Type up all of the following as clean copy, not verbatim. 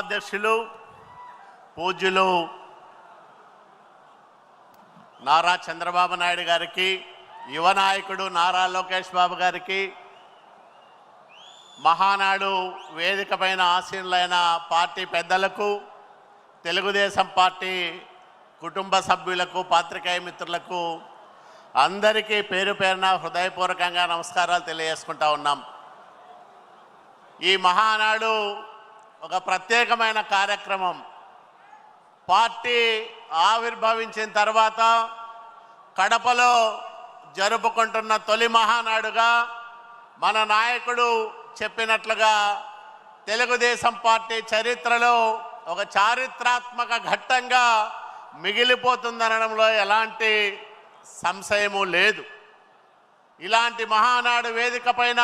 అధ్యక్షులు పూజ్యులు నారా చంద్రబాబు నాయుడు గారికి, యువ నాయకుడు నారా లోకేష్ బాబు గారికి, మహానాడు వేదిక పైన ఆసీనులైన పార్టీ పెద్దలకు, తెలుగుదేశం పార్టీ కుటుంబ సభ్యులకు, పాత్రికేయ మిత్రులకు అందరికీ పేరు పేరున హృదయపూర్వకంగా నమస్కారాలు తెలియజేసుకుంటా ఉన్నాం. ఈ మహానాడు ఒక ప్రత్యేకమైన కార్యక్రమం. పార్టీ ఆవిర్భవించిన తర్వాత కడపలో జరుపుకుంటున్న తొలి మహానాడుగా మన నాయకుడు చెప్పినట్లుగా తెలుగుదేశం పార్టీ చరిత్రలో ఒక చారిత్రాత్మక ఘట్టంగా మిగిలిపోతుందనడంలో ఎలాంటి సంశయము లేదు. ఇలాంటి మహానాడు వేదిక పైన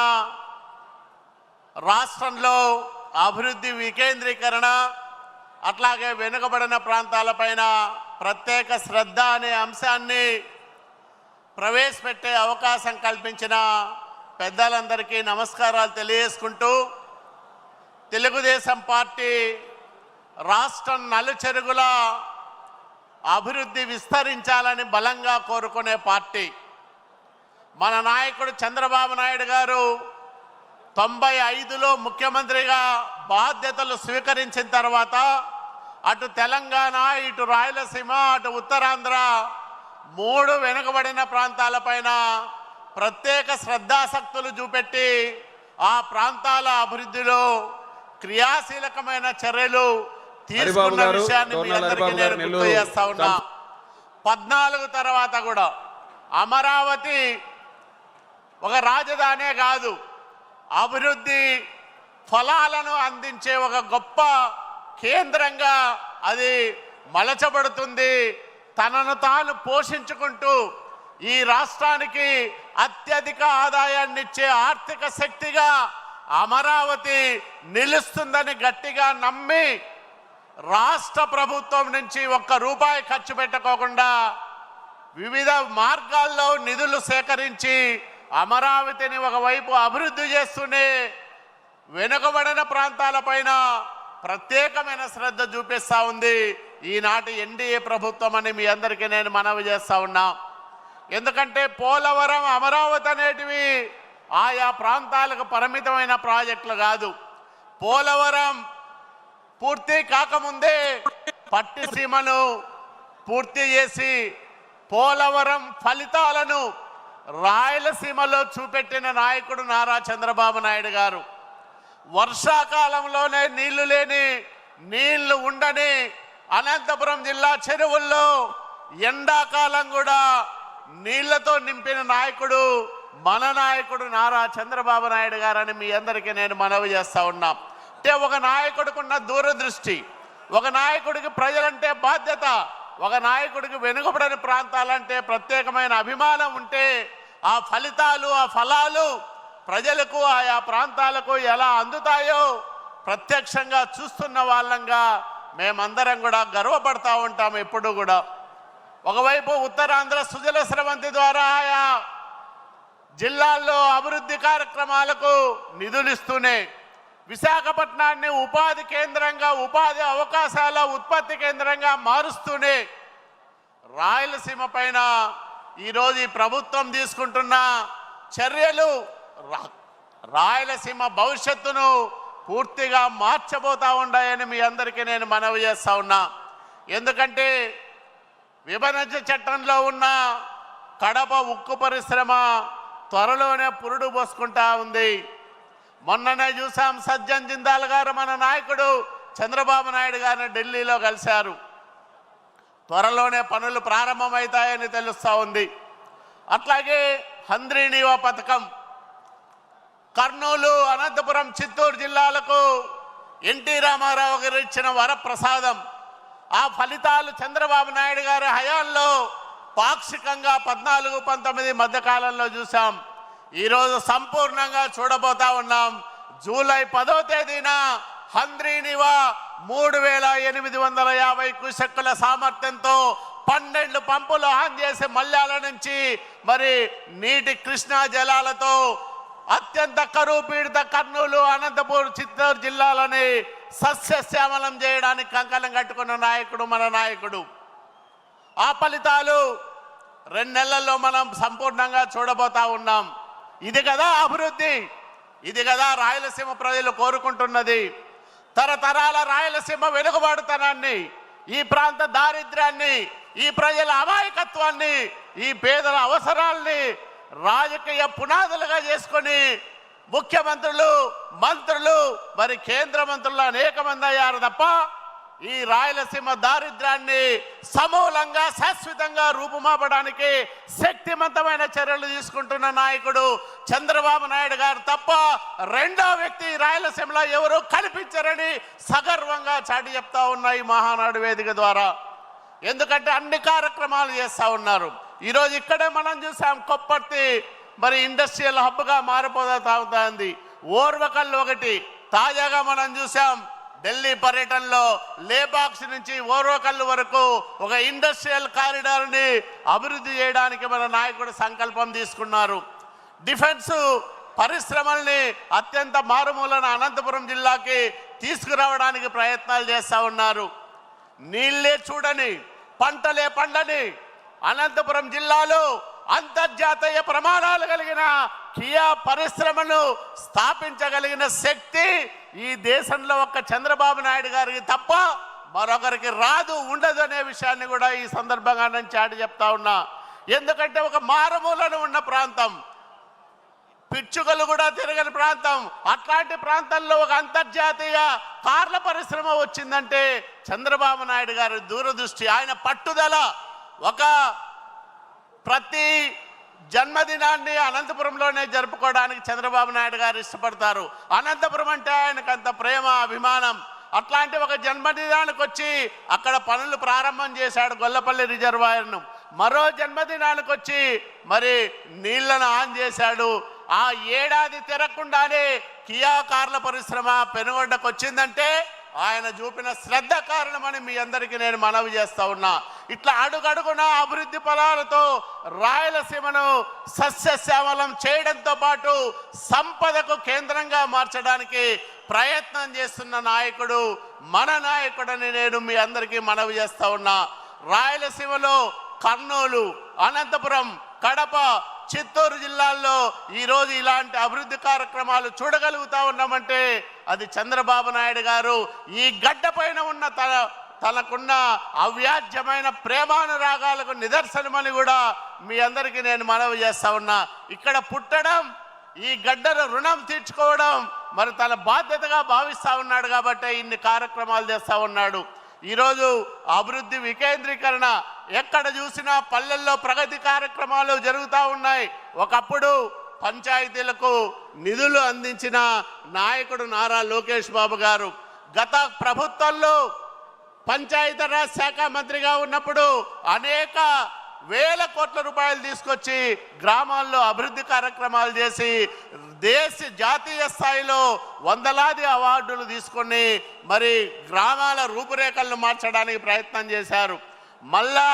రాష్ట్రంలో అభివృద్ధి వికేంద్రీకరణ, అట్లాగే వెనుకబడిన ప్రాంతాలపైన ప్రత్యేక శ్రద్ధ అనే అంశాన్ని ప్రవేశపెట్టే అవకాశం కల్పించిన పెద్దలందరికీ నమస్కారాలు తెలియజేసుకుంటూ, తెలుగుదేశం పార్టీ రాష్ట్రం నలుచెరుగుల అభివృద్ధి విస్తరించాలని బలంగా కోరుకునే పార్టీ. మన నాయకుడు చంద్రబాబు నాయుడు గారు 95లో ముఖ్యమంత్రిగా బాధ్యతలు స్వీకరించిన తర్వాత అటు తెలంగాణ, ఇటు రాయలసీమ, అటు ఉత్తరాంధ్ర 3 వెనుకబడిన ప్రాంతాలపైన ప్రత్యేక శ్రద్ధాసక్తులు చూపెట్టి ఆ ప్రాంతాల అభివృద్ధిలో క్రియాశీలకమైన చర్యలు తీసుకున్న విషయాన్ని మీ అందరికీ నేను గుర్తు చేస్తా ఉన్నా. 14 తర్వాత కూడా అమరావతి ఒక రాజధానే కాదు, అభివృద్ధి ఫలాలను అందించే ఒక గొప్ప కేంద్రంగా అది మలచబడుతుంది. తనను తాను పోషించుకుంటూ ఈ రాష్ట్రానికి అత్యధిక ఆదాయాన్ని ఇచ్చే ఆర్థిక శక్తిగా అమరావతి నిలుస్తుందని గట్టిగా నమ్మి రాష్ట్ర ప్రభుత్వం నుంచి ₹1 ఖర్చు పెట్టకోకుండా వివిధ మార్గాల్లో నిధులు సేకరించి అమరావతిని ఒకవైపు అభివృద్ధి చేస్తూనే వెనుకబడిన ప్రాంతాలపైన ప్రత్యేకమైన శ్రద్ధ చూపిస్తూ ఉంది ఈనాటి ఎన్డీఏ ప్రభుత్వం అని మీ అందరికీ నేను మనవి చేస్తూ ఉన్నా. ఎందుకంటే పోలవరం, అమరావతి అనేటివి ఆయా ప్రాంతాలకు పరిమితమైన ప్రాజెక్టులు కాదు. పోలవరం పూర్తి కాకముందే పట్టిసీమను పూర్తి చేసి పోలవరం ఫలితాలను రాయలసీమలో చూపెట్టిన నాయకుడు నారా చంద్రబాబు నాయుడు గారు. వర్షాకాలంలోనే నీళ్లు ఉండని అనంతపురం జిల్లా చెరువుల్లో ఎండాకాలం కూడా నీళ్లతో నింపిన నాయకుడు మన నాయకుడు నారా చంద్రబాబు నాయుడు గారని మీ అందరికీ నేను మనవి చేస్తా ఉన్నా. అంటే ఒక నాయకుడికున్న దూరదృష్టి, ఒక నాయకుడికి ప్రజలంటే బాధ్యత, ఒక నాయకుడికి వెనుకబడిన ప్రాంతాలంటే ప్రత్యేకమైన అభిమానం ఉంటే ఆ ఫలితాలు, ఆ ఫలాలు ప్రజలకు, ఆయా ప్రాంతాలకు ఎలా అందుతాయో ప్రత్యక్షంగా చూస్తున్న వాళ్ళంగా మేమందరం కూడా గర్వపడతా ఉంటాం ఎప్పుడు కూడా. ఒకవైపు ఉత్తరాంధ్ర సుజల స్రవంతి ద్వారా ఆయా జిల్లాల్లో అభివృద్ధి కార్యక్రమాలకు నిధులు ఇస్తూనే విశాఖపట్నాన్ని ఉపాధి కేంద్రంగా, ఉపాధి అవకాశాల ఉత్పత్తి కేంద్రంగా మారుస్తూనే రాయలసీమ పైన ఈరోజు ఈ ప్రభుత్వం తీసుకుంటున్న చర్యలు రాయలసీమ భవిష్యత్తును పూర్తిగా మార్చబోతా ఉన్నాయని మీ అందరికీ నేను మనవి చేస్తా ఉన్నా. ఎందుకంటే విభజన చట్టంలో ఉన్న కడప ఉక్కు పరిశ్రమ త్వరలోనే పురుడు పోసుకుంటా ఉంది. మొన్ననే చూసాం, సజ్జన్ జిందాల్ గారు మన నాయకుడు చంద్రబాబు నాయుడు గారిని ఢిల్లీలో కలిశారు. త్వరలోనే పనులు ప్రారంభమవుతాయని తెలుస్తూ ఉంది. అట్లాగే హంద్రీనీవా పథకం కర్నూలు, అనంతపురం, చిత్తూరు జిల్లాలకు ఎన్టీ రామారావు గారు ఇచ్చిన వరప్రసాదం. ఆ ఫలితాలు చంద్రబాబు నాయుడు గారి హయాంలో పాక్షికంగా 14-19 మధ్యకాలంలో చూసాం. ఈరోజు సంపూర్ణంగా చూడబోతా ఉన్నాం. జూలై 10వ తేదీన హంద్రీనీవా 3850 క్యూసెక్కుల సామర్థ్యంతో 12 పంపులు ఆన్ చేసి మల్యాల నుంచి మరి నీటి కృష్ణా జలాలతో అత్యంత కరువు పీడిత కర్నూలు, అనంతపూర్, చిత్తూరు జిల్లాలని సస్యశ్యామలం చేయడానికి కంకణం కట్టుకున్న నాయకుడు మన నాయకుడు. ఆ ఫలితాలు 2 నెలల్లో మనం సంపూర్ణంగా చూడబోతా ఉన్నాం. ఇది కదా అభివృద్ధి, ఇది కదా రాయలసీమ ప్రజలు కోరుకుంటున్నది. తరతరాల రాయలసీమ వెనుకబాటుతనాన్ని, ఈ ప్రాంత దారిద్ర్యాన్ని, ఈ ప్రజల అమాయకత్వాన్ని, ఈ పేదల అవసరాల్ని రాజకీయ పునాదులుగా చేసుకొని ముఖ్యమంత్రులు, మంత్రులు, మరి కేంద్ర మంత్రులు అనేక మంది అయ్యారు తప్ప ఈ రాయలసీమ దారిద్ర్యాన్ని సమూలంగా శాశ్వతంగా రూపుమాపడానికి శక్తివంతమైన చర్యలు తీసుకుంటున్న నాయకుడు చంద్రబాబు నాయుడు గారు తప్ప రెండో వ్యక్తి రాయలసీమలో ఎవరు కనిపించరని సగర్వంగా చాటి చెప్తా ఉన్నాయి మహానాడు వేదిక ద్వారా. ఎందుకంటే అన్ని కార్యక్రమాలు చేస్తూ ఉన్నారు. ఈరోజు ఇక్కడే మనం చూసాం, కొప్పర్తి మరి ఇండస్ట్రియల్ హబ్గా మారిపోతా ఉంది. ఓర్వకల్లు ఒకటి తాజాగా మనం చూసాం. ఢిల్లీ పర్యటనలో లేబాక్స్ నుంచి ఓర్వకల్లు వరకు ఒక ఇండస్ట్రియల్ కారిడార్ని అభివృద్ధి చేయడానికి మన నాయకుడు సంకల్పం తీసుకున్నారు. డిఫెన్స్ పరిశ్రమల్ని అత్యంత మారుమూలన అనంతపురం జిల్లాకి తీసుకురావడానికి ప్రయత్నాలు చేస్తూ ఉన్నారు. నీళ్ళే చూడని, పంటలే పండని అనంతపురం జిల్లాలో అంతర్జాతీయ ప్రమాణాలు కలిగిన కియా పరిశ్రమను స్థాపించగలిగిన శక్తి ఈ దేశంలో ఒక్క చంద్రబాబు నాయుడు గారికి తప్ప మరొకరికి రాదు, ఉండదు అనే విషయాన్ని కూడా ఈ సందర్భంగా నేను చాటి చెప్తా ఉన్నా. ఎందుకంటే ఒక మారుమూలను ఉన్న ప్రాంతం, పిచ్చుకలు కూడా తిరగని ప్రాంతం, అట్లాంటి ప్రాంతంలో ఒక అంతర్జాతీయ కార్ల పరిశ్రమ వచ్చిందంటే చంద్రబాబు నాయుడు గారి దూరదృష్టి, ఆయన పట్టుదల. ఒక ప్రతి జన్మదినాన్ని అనంతపురంలోనే జరుపుకోవడానికి చంద్రబాబు నాయుడు గారు ఇష్టపడతారు. అనంతపురం అంటే ఆయనకు అంత ప్రేమ, అభిమానం. అట్లాంటి ఒక జన్మదినానికి వచ్చి అక్కడ పనులు ప్రారంభం చేశాడు గొల్లపల్లి రిజర్వాయర్ను. మరో జన్మదినానికి వచ్చి మరి నీళ్లను ఆన్ చేశాడు. ఆ ఏడాది తిరగకుండానే కియా కార్ల పరిశ్రమ పెనుగొండకు వచ్చిందంటే ఆయన చూపిన శ్రద్ధ కారణమని మీ అందరికీ నేను మనవి చేస్తా ఉన్నా. ఇట్లా అడుగడుగున అభివృద్ధి ఫలాలతో రాయలసీమను సస్యశ్యామలం చేయడంతో పాటు సంపదకు కేంద్రంగా మార్చడానికి ప్రయత్నం చేస్తున్న నాయకుడు మన నాయకుడని నేను మీ అందరికీ మనవి చేస్తా ఉన్నా. రాయలసీమలో కర్నూలు, అనంతపురం, కడప, చిత్తూరు జిల్లాల్లో ఈరోజు ఇలాంటి అభివృద్ధి కార్యక్రమాలు చూడగలుగుతా ఉన్నామంటే అది చంద్రబాబు నాయుడు గారు ఈ గడ్డ పైన ఉన్న తనకున్న అవ్యాజ్యమైన ప్రేమానురాగాలకు నిదర్శనమని కూడా మీ అందరికీ నేను మనవి చేస్తా ఉన్నా. ఇక్కడ పుట్టడం, ఈ గడ్డను రుణం తీర్చుకోవడం మరి తన బాధ్యతగా భావిస్తూ ఉన్నాడు కాబట్టి ఇన్ని కార్యక్రమాలు చేస్తూ ఉన్నాడు. ఈరోజు అభివృద్ధి వికేంద్రీకరణ, ఎక్కడ చూసినా పల్లెల్లో ప్రగతి కార్యక్రమాలు జరుగుతూ ఉన్నాయి. ఒకప్పుడు పంచాయతీలకు నిధులు అందించిన నాయకుడు నారా లోకేష్ బాబు గారు గత ప్రభుత్వంలో పంచాయతీరాజ్ శాఖ మంత్రిగా ఉన్నప్పుడు అనేక వేల కోట్ల రూపాయలు తీసుకొచ్చి గ్రామాల్లో అభివృద్ధి కార్యక్రమాలు చేసి జాతీయ స్థాయిలో వందలాది అవార్డులు తీసుకొని మరి గ్రామాల రూపురేఖలను మార్చడానికి ప్రయత్నం చేశారు. మళ్ళా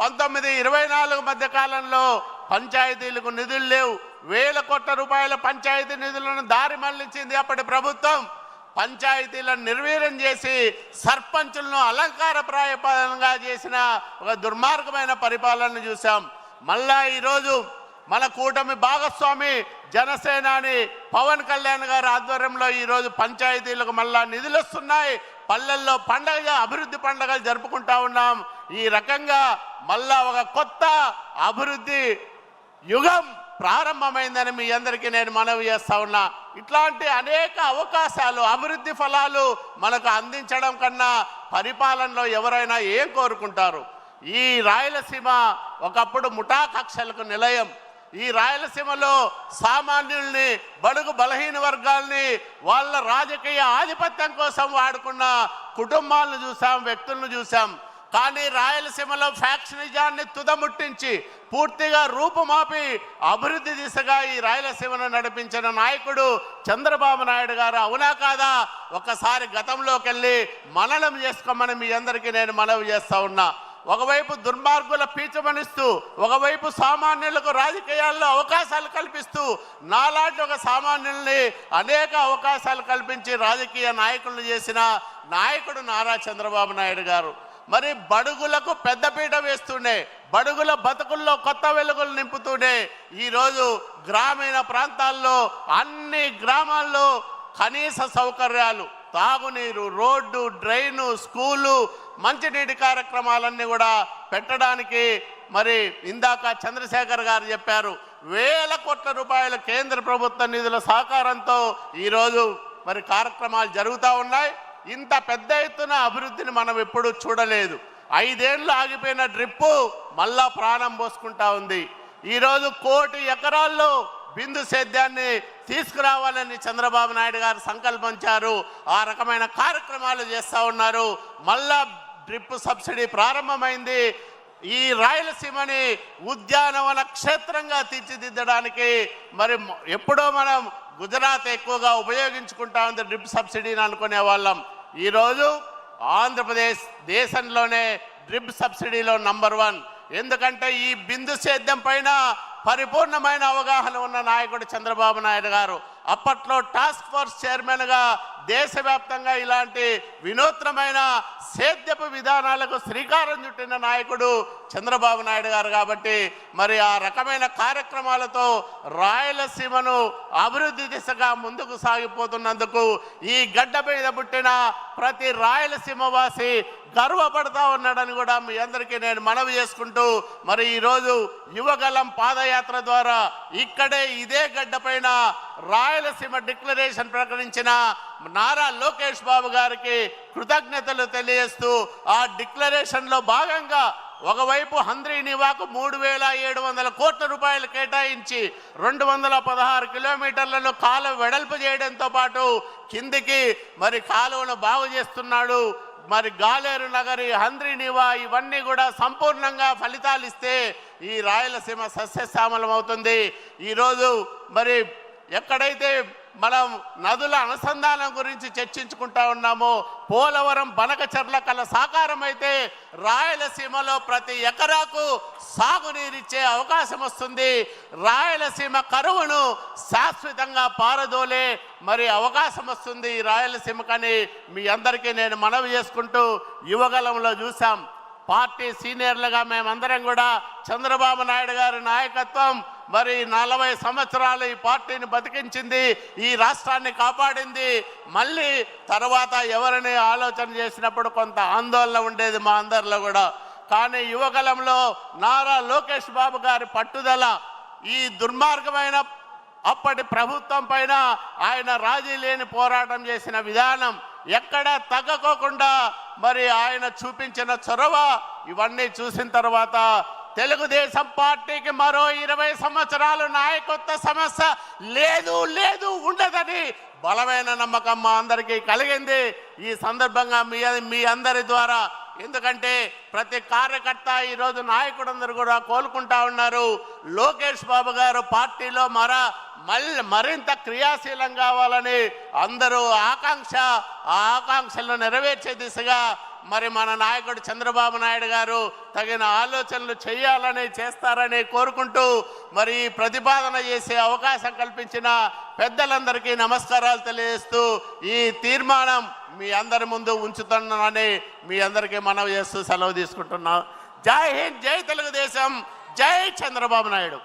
1924 మధ్య కాలంలో పంచాయతీలకు నిధులు లేవు. వేల కోట్ల రూపాయల పంచాయతీ నిధులను దారి మళ్లించింది అప్పటి ప్రభుత్వం. పంచాయతీలను నిర్వీర్యం చేసి సర్పంచులను అలంకారప్రాయపరంగా చేసిన ఒక దుర్మార్గమైన పరిపాలనను చూసాం. మళ్ళా ఈరోజు మన కూటమి భాగస్వామి జనసేనాని పవన్ కళ్యాణ్ గారి ఆధ్వర్యంలో ఈరోజు పంచాయతీలకు మళ్ళా నిధులు వస్తున్నాయి. పల్లెల్లో పండగ, అభివృద్ధి పండుగలు జరుపుకుంటా ఉన్నాం. ఈ రకంగా మళ్ళా ఒక కొత్త అభివృద్ధి యుగం ప్రారంభమైందని మీ అందరికీ నేను మనవి చేస్తా ఉన్నా. ఇట్లాంటి అనేక అవకాశాలు, అభివృద్ధి ఫలాలు మనకు అందించడం కన్నా పరిపాలనలో ఎవరైనా ఏం కోరుకుంటారు? ఈ రాయలసీమ ఒకప్పుడు ముఠా కక్షలకు నిలయం. ఈ రాయలసీమలో సామాన్యుల్ని, బడుగు బలహీన వర్గాల్ని వాళ్ళ రాజకీయ ఆధిపత్యం కోసం వాడుకున్న కుటుంబాలను చూసాం, వ్యక్తులను చూసాం. కానీ రాయలసీమలో ఫ్యాక్షనిజాన్ని తుదముట్టించి పూర్తిగా రూపుమాపి అభివృద్ధి దిశగా ఈ రాయలసీమను నడిపించిన నాయకుడు చంద్రబాబు నాయుడు గారు. అవునా కాదా? ఒకసారి గతంలోకి వెళ్ళి మననం చేసుకోమని మీ అందరికీ నేను మనవి చేస్తా ఉన్నా. ఒకవైపు దుర్మార్గుల పీచమనిస్తూ, ఒకవైపు సామాన్యులకు రాజకీయాల్లో అవకాశాలు కల్పిస్తూ, నాలాంటి ఒక సామాన్యుల్ని అనేక అవకాశాలు కల్పించి రాజకీయ నాయకులను చేసిన నాయకుడు నారా చంద్రబాబు నాయుడు గారు. మరి బడుగులకు పెద్దపీట వేస్తూనే, బడుగుల బతుకుల్లో కొత్త వెలుగులు నింపుతూనే ఈరోజు గ్రామీణ ప్రాంతాల్లో అన్ని గ్రామాల్లో కనీస సౌకర్యాలు, తాగునీరు, రోడ్డు, డ్రైను, స్కూలు, మంచినీటి కార్యక్రమాలన్నీ కూడా పెట్టడానికి మరి ఇందాక చంద్రశేఖర్ గారు చెప్పారు, వేల కోట్ల రూపాయల కేంద్ర ప్రభుత్వ నిధుల సహకారంతో ఈరోజు మరి కార్యక్రమాలు జరుగుతూ ఉన్నాయి. ఇంత పెద్ద ఎత్తున అభివృద్ధిని మనం ఎప్పుడూ చూడలేదు. 5 ఏళ్ళు ఆగిపోయిన డ్రిప్పు మళ్ళా ప్రాణం పోసుకుంటా ఉంది. ఈరోజు 1 కోటి ఎకరాల్లో బిందు సేద్యాన్ని తీసుకురావాలని చంద్రబాబు నాయుడు గారు సంకల్పించారు. ఆ రకమైన కార్యక్రమాలు చేస్తూ ఉన్నారు. మళ్ళా డ్రిప్ సబ్సిడీ ప్రారంభమైంది. ఈ రాయలసీమని ఉద్యానవన క్షేత్రంగా తీర్చిదిద్దడానికి మరి ఎప్పుడో మనం గుజరాత్ ఎక్కువగా ఉపయోగించుకుంటా ఉంది డ్రిప్ సబ్సిడీని అనుకునే వాళ్ళం. ఈరోజు ఆంధ్రప్రదేశ్ దేశంలోనే డ్రిప్ సబ్సిడీలో నంబర్ 1. ఎందుకంటే ఈ బిందు సేద్యం పైన పరిపూర్ణమైన అవగాహన ఉన్న నాయకుడు చంద్రబాబు నాయుడు గారు. అప్పట్లో టాస్క్ ఫోర్స్ చైర్మన్గా దేశవ్యాప్తంగా ఇలాంటి వినూత్నమైన సేద్యపు విధానాలకు శ్రీకారం చుట్టిన నాయకుడు చంద్రబాబు నాయుడు గారు. కాబట్టి మరి ఆ రకమైన కార్యక్రమాలతో రాయలసీమను అభివృద్ధి దిశగా ముందుకు సాగిపోతున్నందుకు ఈ గడ్డ మీద పుట్టిన ప్రతి రాయలసీమ వాసి గర్వపడతా ఉన్నాడని కూడా మీ అందరికీ నేను మనవి చేసుకుంటూ, మరి ఈరోజు యువగలం పాదయాత్ర ద్వారా ఇక్కడే ఇదే గడ్డపైన రాయలసీమ డిక్లరేషన్ ప్రకటించిన నారా లోకేష్ బాబు గారికి కృతజ్ఞతలు తెలియజేస్తూ, ఆ డిక్లరేషన్లో భాగంగా ఒకవైపు హంద్రీనివాకు 3700 కోట్ల రూపాయలు కేటాయించి 216 కిలోమీటర్లలో కాలువ వెడల్పు చేయడంతో పాటు కిందికి మరి కాలువను బాగు చేస్తున్నాడు. మరి గాలేరు నగరి, హంద్రీనివా ఇవన్నీ కూడా సంపూర్ణంగా ఫలితాలు ఇస్తే ఈ రాయలసీమ సస్యశ్యామలం అవుతుంది. ఈరోజు మరి ఎక్కడైతే మనం నదుల అనుసంధానం గురించి చర్చించుకుంటా ఉన్నామో, పోలవరం బనకచర్ల కల సాకారం అయితే రాయలసీమలో ప్రతి ఎకరాకు సాగునీరిచ్చే అవకాశం వస్తుంది. రాయలసీమ కరువును శాశ్వతంగా పారదోలే మరి అవకాశం వస్తుంది ఈ రాయలసీమకని మీ అందరికీ నేను మనవి చేసుకుంటూ, యువగలంలో చూసాం పార్టీ సీనియర్లుగా మేమందరం కూడా చంద్రబాబు నాయుడు గారి నాయకత్వం మరి 40 సంవత్సరాలు ఈ పార్టీని బతికించింది, ఈ రాష్ట్రాన్ని కాపాడింది. మళ్ళీ తర్వాత ఎవరిని ఆలోచన చేసినప్పుడు కొంత ఆందోళన ఉండేది మా అందరిలో కూడా. కానీ యువగలంలో నారా లోకేష్ బాబు గారి పట్టుదల, ఈ దుర్మార్గమైన అప్పటి ప్రభుత్వం పైన ఆయన రాజీ లేని పోరాటం చేసిన విధానం, ఎక్కడ తగ్గకోకుండా మరి ఆయన చూపించిన చొరవ, ఇవన్నీ చూసిన తర్వాత తెలుగుదేశం పార్టీకి మరో 20 సంవత్సరాలు నాయకత్వ సమస్య లేదు ఉండదని బలమైన నమ్మకం మా అందరికీ కలిగింది. ఈ సందర్భంగా మీ అందరి ద్వారా, ఎందుకంటే ప్రతి కార్యకర్త ఈరోజు నాయకుడందరూ కూడా కోలుకుంటా ఉన్నారు. లోకేష్ బాబు గారు పార్టీలో మరింత క్రియాశీలం కావాలని అందరూ ఆకాంక్షలను నెరవేర్చే దిశగా మరి మన నాయకుడు చంద్రబాబు నాయుడు గారు తగిన ఆలోచనలు చేస్తారని కోరుకుంటూ, మరి ప్రతిపాదన చేసే అవకాశం కల్పించిన పెద్దలందరికీ నమస్కారాలు తెలియజేస్తూ ఈ తీర్మానం మీ అందరి ముందు ఉంచుతున్నానని మీ అందరికీ మనవి చేస్తూ సెలవు తీసుకుంటున్నాం. జై హింద్, జై తెలుగుదేశం, జై చంద్రబాబు నాయుడు.